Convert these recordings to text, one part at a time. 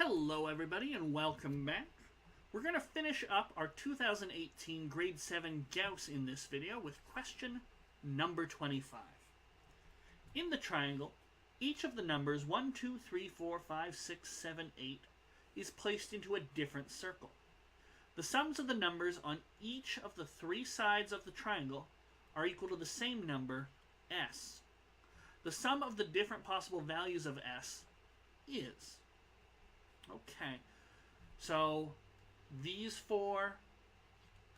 Hello everybody and welcome back. We're going to finish up our 2018 grade 7 Gauss in this video with question number 25. In the triangle, each of the numbers 1, 2, 3, 4, 5, 6, 7, 8 is placed into a different circle. The sums of the numbers on each of the three sides of the triangle are equal to the same number, s. The sum of the different possible values of s is... Okay, so these four,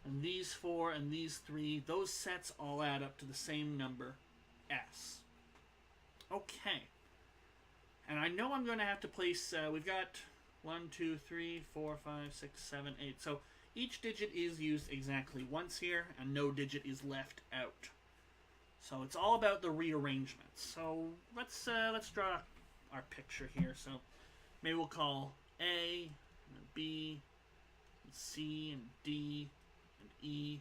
and these four, and these three, those sets all add up to the same number, s. Okay, and I know I'm going to have to place, we've got 1, 2, 3, 4, 5, 6, 7, 8. So each digit is used exactly once here, and no digit is left out. So it's all about the rearrangements. So let's draw our picture here. So maybe we'll call A, and B, and C, and D, and E,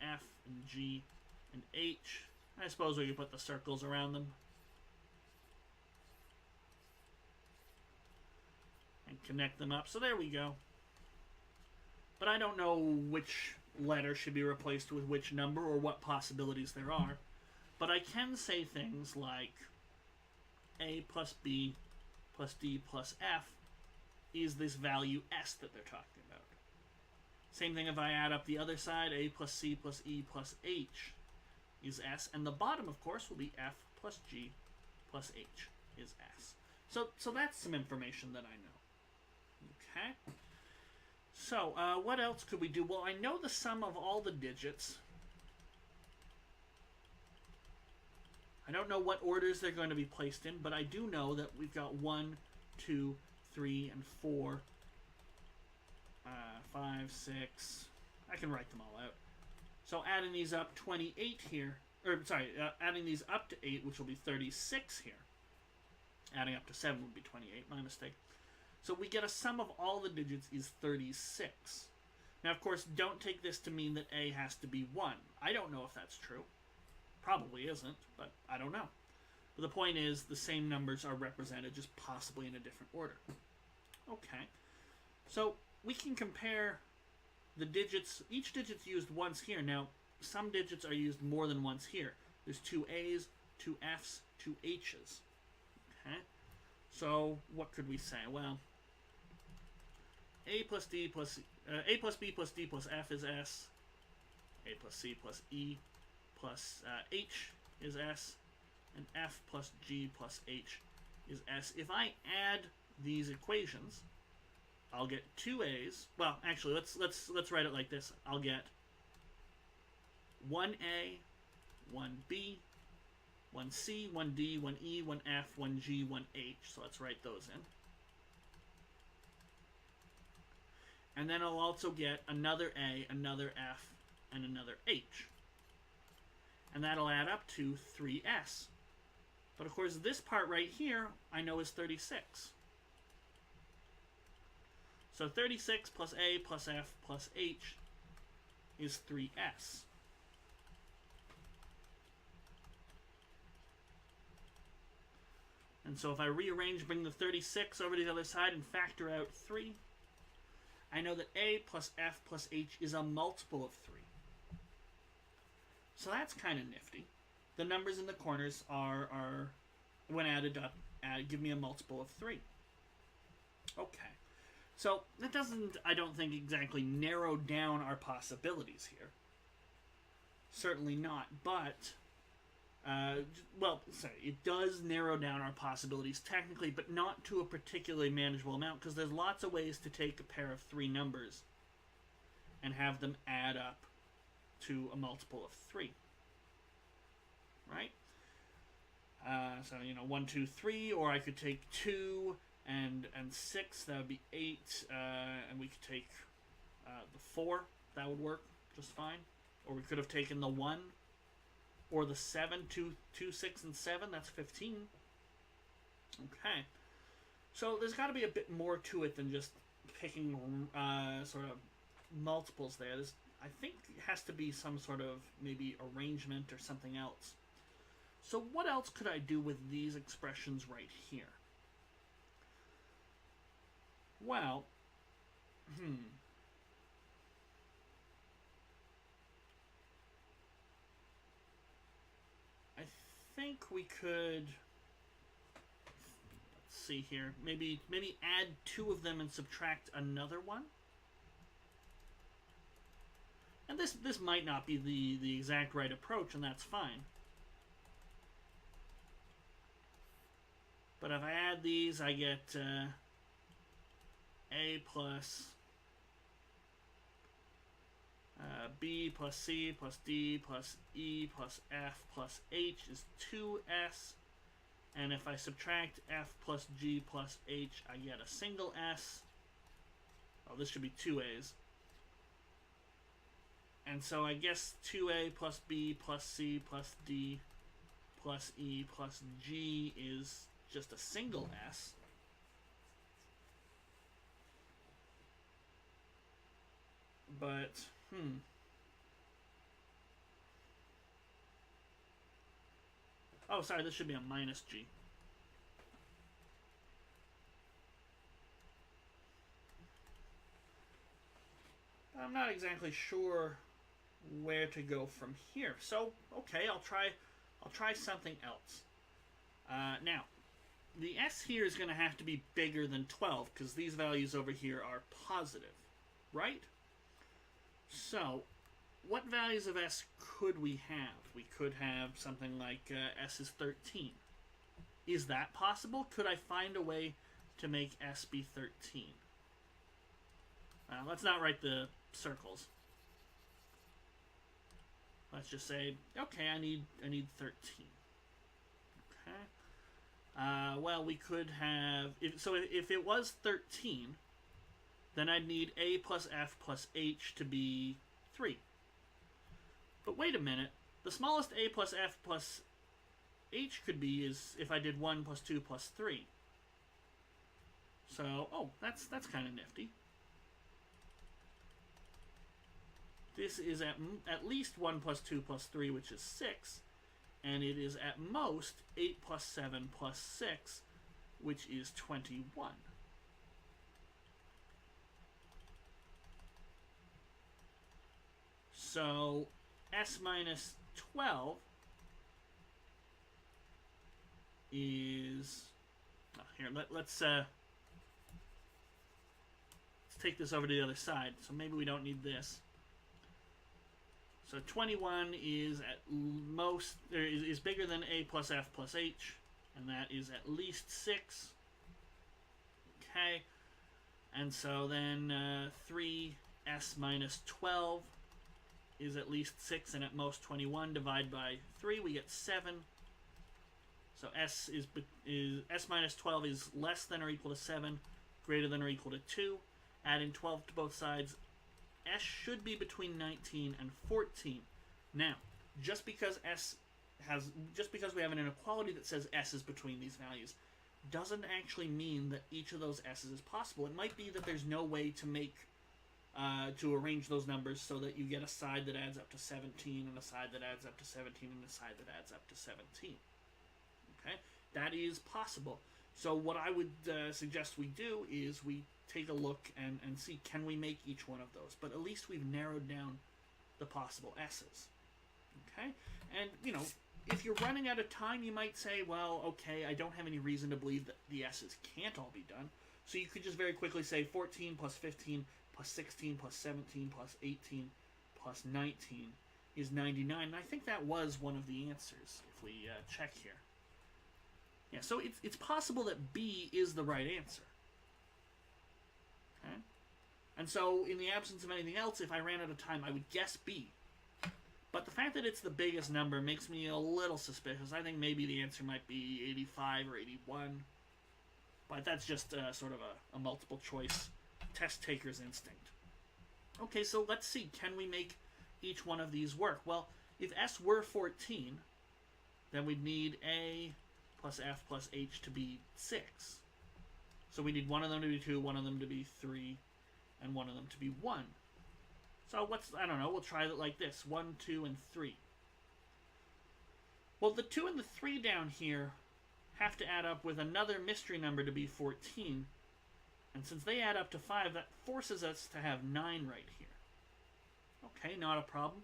F, and G, and H. I suppose we could put the circles around them. And connect them up. So there we go. But I don't know which letter should be replaced with which number or what possibilities there are. But I can say things like A plus B plus D plus F is this value S that they're talking about. Same thing if I add up the other side, A plus C plus E plus H is S, and the bottom, of course, will be F plus G plus H is S. So that's some information that I know. Okay? So, what else could we do? Well, I know the sum of all the digits. I don't know what orders they're going to be placed in, but I do know that we've got 1, 2, 3, and 4, 5, 6. I can write them all out. So adding these up, 28 here, or sorry, adding these up to 8, which will be 36 here. Adding up to 7 would be 28, my mistake. So we get a sum of all the digits is 36. Now, of course, don't take this to mean that A has to be 1. I don't know if that's true. Probably isn't, but I don't know. But the point is, the same numbers are represented, just possibly in a different order. Okay. So we can compare the digits. Each digit's used once here. Now, some digits are used more than once here. There's 2 A's, 2 F's, 2 H's. Okay. So what could we say? Well, A plus B plus D plus F is S. A plus C plus E plus H is S, and F plus G plus H is S. If I add these equations, I'll get 2 A's. Well, actually, let's write it like this. I'll get 1A, 1B, 1C, 1D, 1E, 1F, 1G, 1H. So let's write those in. And then I'll also get another A, another F, and another H. And that'll add up to 3S. But of course, this part right here, I know is 36. So 36 plus A plus F plus H is 3S. And so if I rearrange, bring the 36 over to the other side and factor out 3, I know that A plus F plus H is a multiple of 3. So that's kind of nifty. The numbers in the corners are when added up, give me a multiple of 3. Okay. So that doesn't, I don't think, exactly narrow down our possibilities here. Certainly not. But, well, sorry, it does narrow down our possibilities technically, but not to a particularly manageable amount, because there's lots of ways to take a pair of 3 numbers and have them add up to a multiple of 3, right? So, 1, 2, 3, or I could take 2 and 6, that would be 8, and we could take the 4, that would work just fine. Or we could have taken the 1, or the 7, 2, 6, and 7, that's 15. Okay. So there's got to be a bit more to it than just picking sort of multiples there. I think it has to be some sort of maybe arrangement or something else. So what else could I do with these expressions right here? Well, I think we could, let's see here, maybe add two of them and subtract another one. And this might not be the exact right approach, and that's fine. But if I add these, I get A plus B plus C plus D plus E plus F plus H is 2S. And if I subtract F plus G plus H, I get a single S. Oh, this should be 2A's. And so I guess 2A plus B plus C plus D plus E plus G is just a single S. But, oh, sorry, this should be a minus G. I'm not exactly sure where to go from here. So, okay, I'll try something else. Now, the S here is going to have to be bigger than 12 because these values over here are positive, right? So, what values of S could we have? We could have something like S is 13. Is that possible? Could I find a way to make S be 13? Let's not write the circles. Let's just say, okay, I need 13. Okay. Well, we could have, if it was 13, then I'd need A plus F plus H to be 3. But wait a minute. The smallest A plus F plus H could be is if I did 1 plus 2 plus 3. So, oh, that's kind of nifty. This is at least 1 plus 2 plus 3, which is 6. And it is at most 8 plus 7 plus 6, which is 21. So S minus 12 is... Oh, here, let's take this over to the other side. So maybe we don't need this. So 21 is at most, is bigger than A plus F plus H, and that is at least 6. Okay, and so then 3S minus 12 is at least 6 and at most 21. Divide by 3, we get 7. So S minus 12 is less than or equal to 7, greater than or equal to 2. Adding 12 to both sides, S should be between 19 and 14. Now, just because we have an inequality that says S is between these values, doesn't actually mean that each of those S's is possible. It might be that there's no way to make to arrange those numbers so that you get a side that adds up to 17 and a side that adds up to 17 and a side that adds up to 17. Okay, that is possible. So what I would suggest we do is we take a look and see, can we make each one of those? But at least we've narrowed down the possible S's. Okay? And, you know, if you're running out of time, you might say, well, okay, I don't have any reason to believe that the S's can't all be done. So you could just very quickly say 14 plus 15 plus 16 plus 17 plus 18 plus 19 is 99. And I think that was one of the answers, if we check here. Yeah, so it's possible that B is the right answer. Okay? And so, in the absence of anything else, if I ran out of time, I would guess B. But the fact that it's the biggest number makes me a little suspicious. I think maybe the answer might be 85 or 81. But that's just sort of a multiple choice test taker's instinct. Okay, so let's see. Can we make each one of these work? Well, if S were 14, then we'd need A plus F plus H to be 6. So we need one of them to be 2, one of them to be 3, and one of them to be 1. So I don't know, we'll try it like this. 1, 2, and 3. Well, the 2 and the 3 down here have to add up with another mystery number to be 14. And since they add up to 5, that forces us to have 9 right here. Okay, not a problem.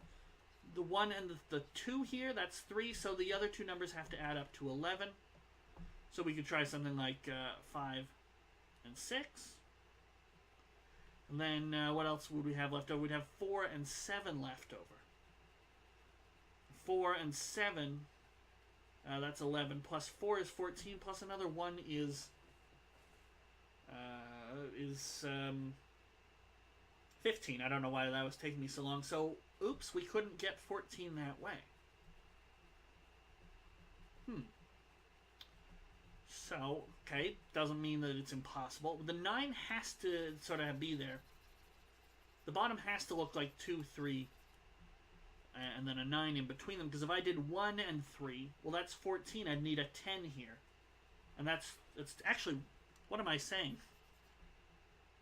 The 1 and the 2 here, that's 3, so the other two numbers have to add up to 11. So we could try something like 5 and 6. And then what else would we have left over? We'd have 4 and 7 left over. 4 and 7, that's 11. Plus 4 is 14. Plus another 1 is 15. I don't know why that was taking me so long. So, oops, we couldn't get 14 that way. So, okay, doesn't mean that it's impossible. The 9 has to sort of be there. The bottom has to look like 2, 3, and then a 9 in between them. Because if I did 1 and 3, well, that's 14. I'd need a 10 here. And it's actually, what am I saying?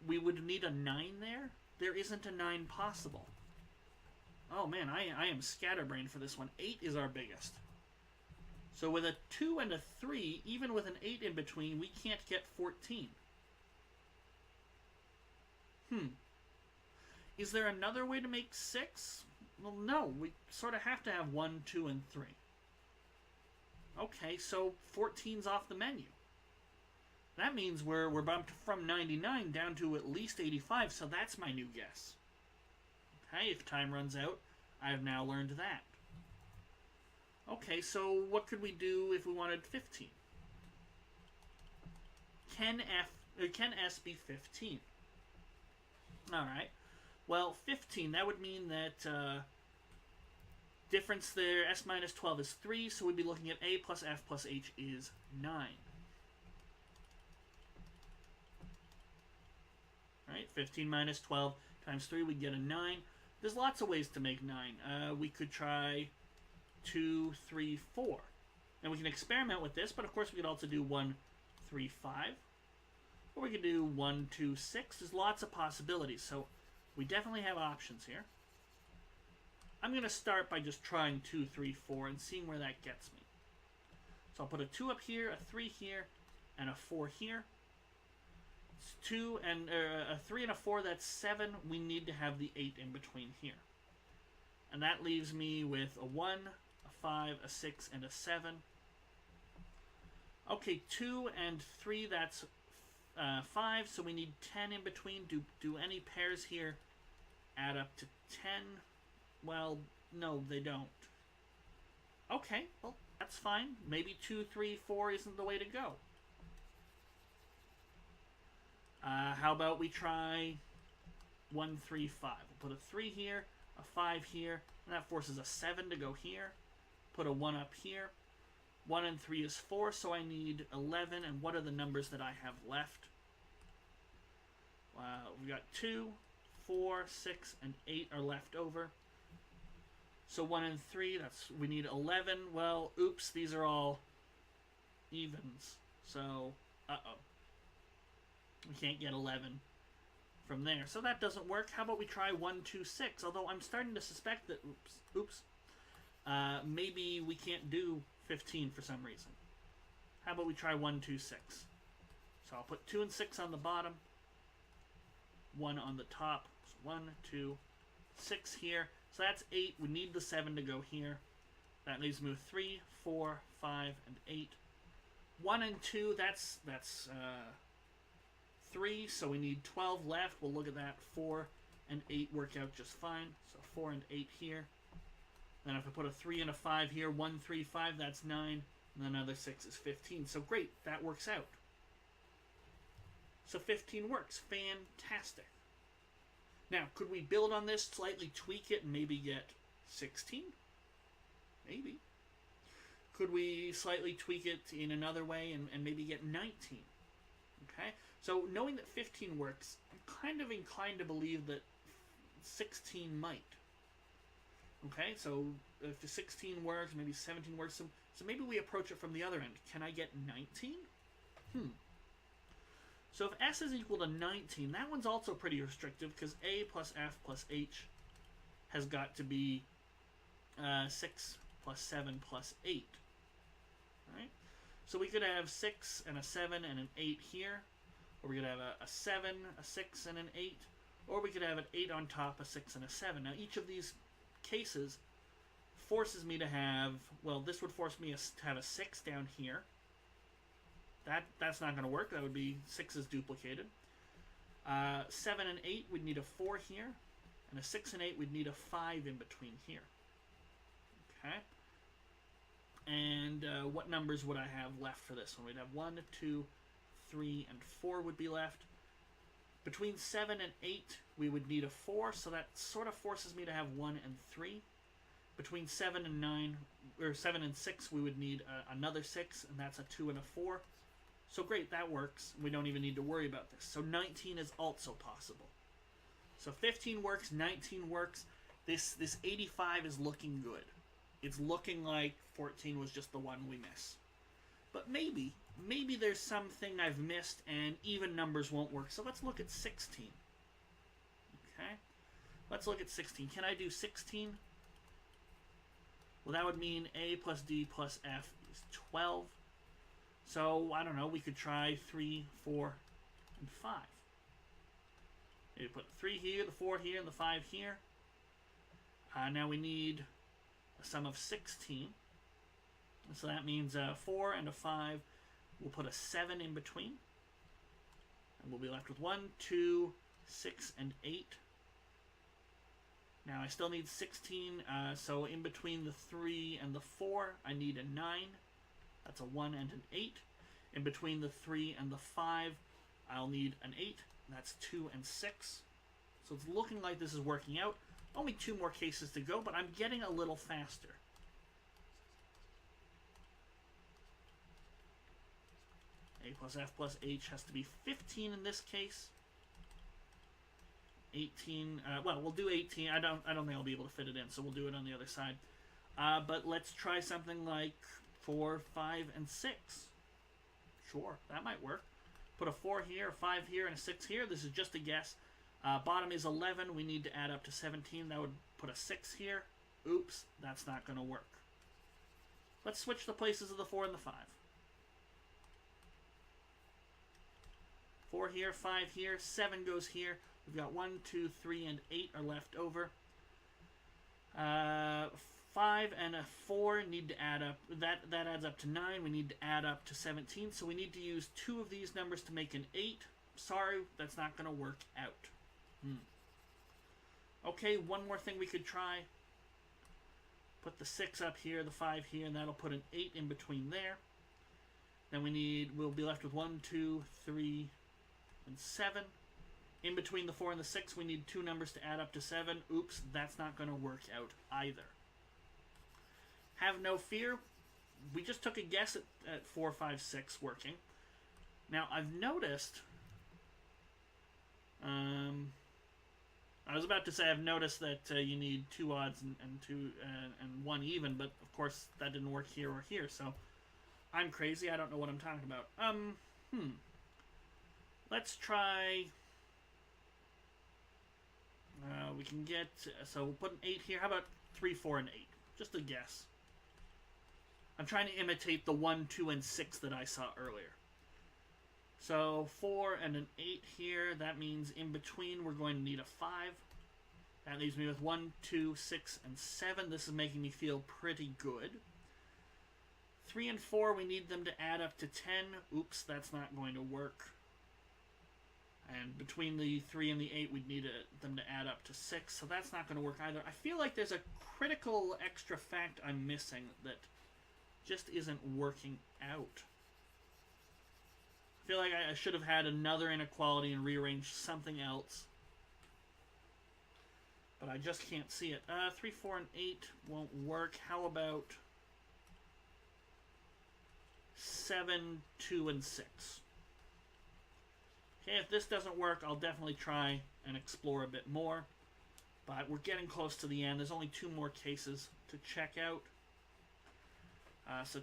We would need a 9 there? There isn't a 9 possible. Oh man, I am scatterbrained for this one. 8 is our biggest. So with a 2 and a 3, even with an 8 in between, we can't get 14. Is there another way to make 6? Well, no. We sort of have to have 1, 2, and 3. Okay, so 14's off the menu. That means we're bumped from 99 down to at least 85, so that's my new guess. Okay, if time runs out, I've now learned that. Okay, so what could we do if we wanted 15? Can S be 15? Alright. Well, 15, that would mean that difference there, S minus 12 is 3, so we'd be looking at A plus F plus H is 9. Right, 15 minus 12 times 3, we'd get a 9. There's lots of ways to make 9. We could try 2, 3, 4. And we can experiment with this, but of course we could also do 1, 3, 5. Or we could do 1, 2, 6. There's lots of possibilities, so we definitely have options here. I'm going to start by just trying 2, 3, 4 and seeing where that gets me. So I'll put a 2 up here, a 3 here, and a 4 here. It's 2 and a 3 and a 4, that's 7. We need to have the 8 in between here. And that leaves me with a 1, a 5, a 6, and a 7. Okay, 2 and 3, that's 5, so we need 10 in between. Do any pairs here add up to 10? Well, no, they don't. Okay, well, that's fine. Maybe 2, 3, 4 isn't the way to go. How about we try 1, 3, 5? We'll put a 3 here, a 5 here, and that forces a 7 to go here. Put a 1 up here. 1 and 3 is 4, so I need 11, and what are the numbers that I have left? We got 2, 4, 6, and 8 are left over. So 1 and 3, we need 11. Well, oops, these are all evens. So, uh-oh. We can't get 11 from there. So that doesn't work. How about we try 1, 2, 6? Although I'm starting to suspect that, maybe we can't do 15 for some reason. How about we try 1, 2, 6? So I'll put 2 and 6 on the bottom, 1 on the top. So 1, 2, 6 here. So that's 8. We need the 7 to go here. That leaves me with 3, 4, 5, and 8. 1 and 2, that's 3, so we need 12 left. We'll look at that. 4 and 8 work out just fine. So 4 and 8 here. Then if I put a 3 and a 5 here, 1, 3, 5, that's 9. And then another 6 is 15. So great, that works out. So 15 works. Fantastic. Now, could we build on this, slightly tweak it, and maybe get 16? Maybe. Could we slightly tweak it in another way and maybe get 19? Okay? So knowing that 15 works, I'm kind of inclined to believe that 16 might. Okay, so if the 16 works, maybe 17 works. So maybe we approach it from the other end. Can I get 19? So if S is equal to 19, that one's also pretty restrictive because A plus F plus H has got to be 6 plus 7 plus 8. Right? So we could have 6 and a 7 and an 8 here. or we could have a 7, a 6, and an 8, or we could have an 8 on top, a 6, and a 7. Now, each of these cases forces me to have, well, this would force me to have a 6 down here. That's not going to work. That would be 6 is duplicated. 7 and 8, we'd need a 4 here. And a 6 and 8, we'd need a 5 in between here. Okay? And what numbers would I have left for this one? We'd have 1, 2, 3, and 4 would be left. Between 7 and 8, we would need a 4, so that sort of forces me to have 1 and 3. Between 7 and 9, or 7 and 6, we would need another 6, and that's a 2 and a 4. So great, that works. We don't even need to worry about this. So 19 is also possible. So 15 works, 19 works. This 85 is looking good. It's looking like 14 was just the one we miss. But maybe there's something I've missed and even numbers won't work. So let's look at 16. Okay? Let's look at 16. Can I do 16? Well, that would mean A plus D plus F is 12. So, I don't know, we could try 3, 4, and 5. Maybe put the 3 here, the 4 here, and the 5 here. Now we need a sum of 16. So that means a 4 and a 5. We'll put a 7 in between. And we'll be left with 1, 2, 6, and 8. Now I still need 16, so in between the 3 and the 4, I need a 9. That's a 1 and an 8. In between the 3 and the 5, I'll need an 8. That's 2 and 6. So it's looking like this is working out. Only 2 more cases to go, but I'm getting a little faster. A plus F plus H has to be 15 in this case. 18, well, we'll do 18. I don't think I'll be able to fit it in, so we'll do it on the other side. But let's try something like 4, 5, and 6. Sure, that might work. Put a 4 here, a 5 here, and a 6 here. This is just a guess. Bottom is 11. We need to add up to 17. That would put a 6 here. Oops, that's not going to work. Let's switch the places of the 4 and the 5. 4 here, 5 here, 7 goes here. We've got 1, 2, 3, and 8 are left over. 5 and a 4 need to add up. That adds up to 9. We need to add up to 17. So we need to use 2 of these numbers to make an 8. Sorry, that's not going to work out. Okay, one more thing we could try. Put the 6 up here, the 5 here, and that'll put an 8 in between there. Then we'll be left with 1, 2, 3, and 7. In between the 4 and the 6, we need 2 numbers to add up to 7. Oops, that's not going to work out either. Have no fear. We just took a guess at 4, 5, 6 working. Now, I've noticed... I was about to say I've noticed that you need 2 odds and 1 even, but of course that didn't work here or here, so I'm crazy. I don't know what I'm talking about. Let's try... we can get... so we'll put an 8 here. How about 3, 4, and 8? Just a guess. I'm trying to imitate the 1, 2, and 6 that I saw earlier. So 4 and an 8 here. That means in between we're going to need a 5. That leaves me with 1, 2, 6, and 7. This is making me feel pretty good. 3 and 4, we need them to add up to 10. Oops, that's not going to work. And between the 3 and the 8, we'd need them to add up to 6. So that's not going to work either. I feel like there's a critical extra fact I'm missing that just isn't working out. I feel like I should have had another inequality and rearranged something else. But I just can't see it. 3, 4, and 8 won't work. How about 7, 2, and 6? Okay, if this doesn't work, I'll definitely try and explore a bit more. But we're getting close to the end. There's only 2 more cases to check out. So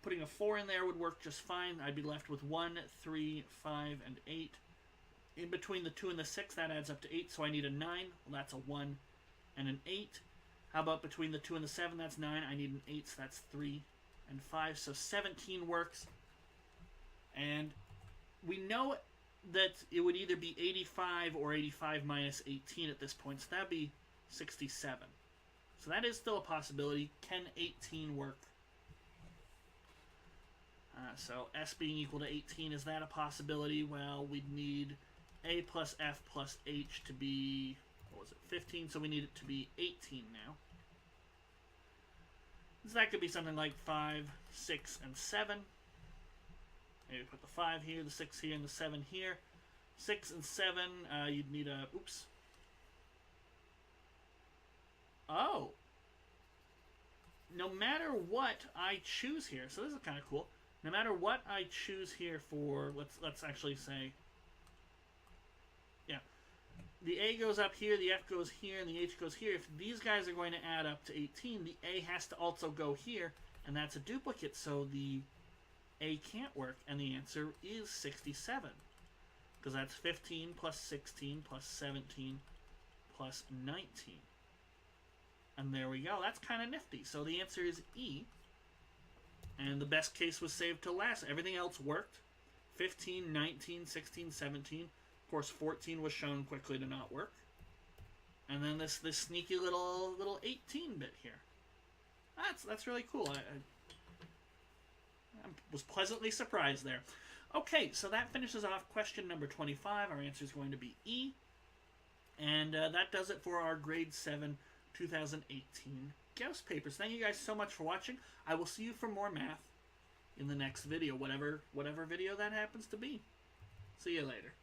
putting a 4 in there would work just fine. I'd be left with 1, 3, 5, and 8. In between the 2 and the 6, that adds up to 8, so I need a 9. Well, that's a 1 and an 8. How about between the 2 and the 7? That's 9. I need an 8, so that's 3 and 5. So 17 works. And we know that it would either be 85 or 85 minus 18 at this point, so that'd be 67. So that is still a possibility. Can 18 work? So S being equal to 18, is that a possibility? Well, we'd need A plus F plus H to be, what was it, 15, so we need it to be 18 now. So that could be something like 5, 6, and 7. Maybe put the 5 here, the 6 here, and the 7 here. 6 and 7, you'd need a, oops. Oh. No matter what I choose here, so this is kind of cool. No matter what I choose here for, let's actually say, yeah, the A goes up here, the F goes here, and the H goes here. If these guys are going to add up to 18, the A has to also go here, and that's a duplicate, so the A can't work, and the answer is 67. Because that's 15 plus 16 plus 17 plus 19. And there we go. That's kind of nifty. So the answer is E. And the best case was saved till last. Everything else worked. 15, 19, 16, 17. Of course, 14 was shown quickly to not work. And then this sneaky little 18-bit here. That's really cool. I was pleasantly surprised there. Okay, so that finishes off question number 25. Our answer is going to be E. And that does it for our grade 7 2018 Gauss papers. Thank you guys so much for watching. I will see you for more math in the next video, whatever video that happens to be. See you later.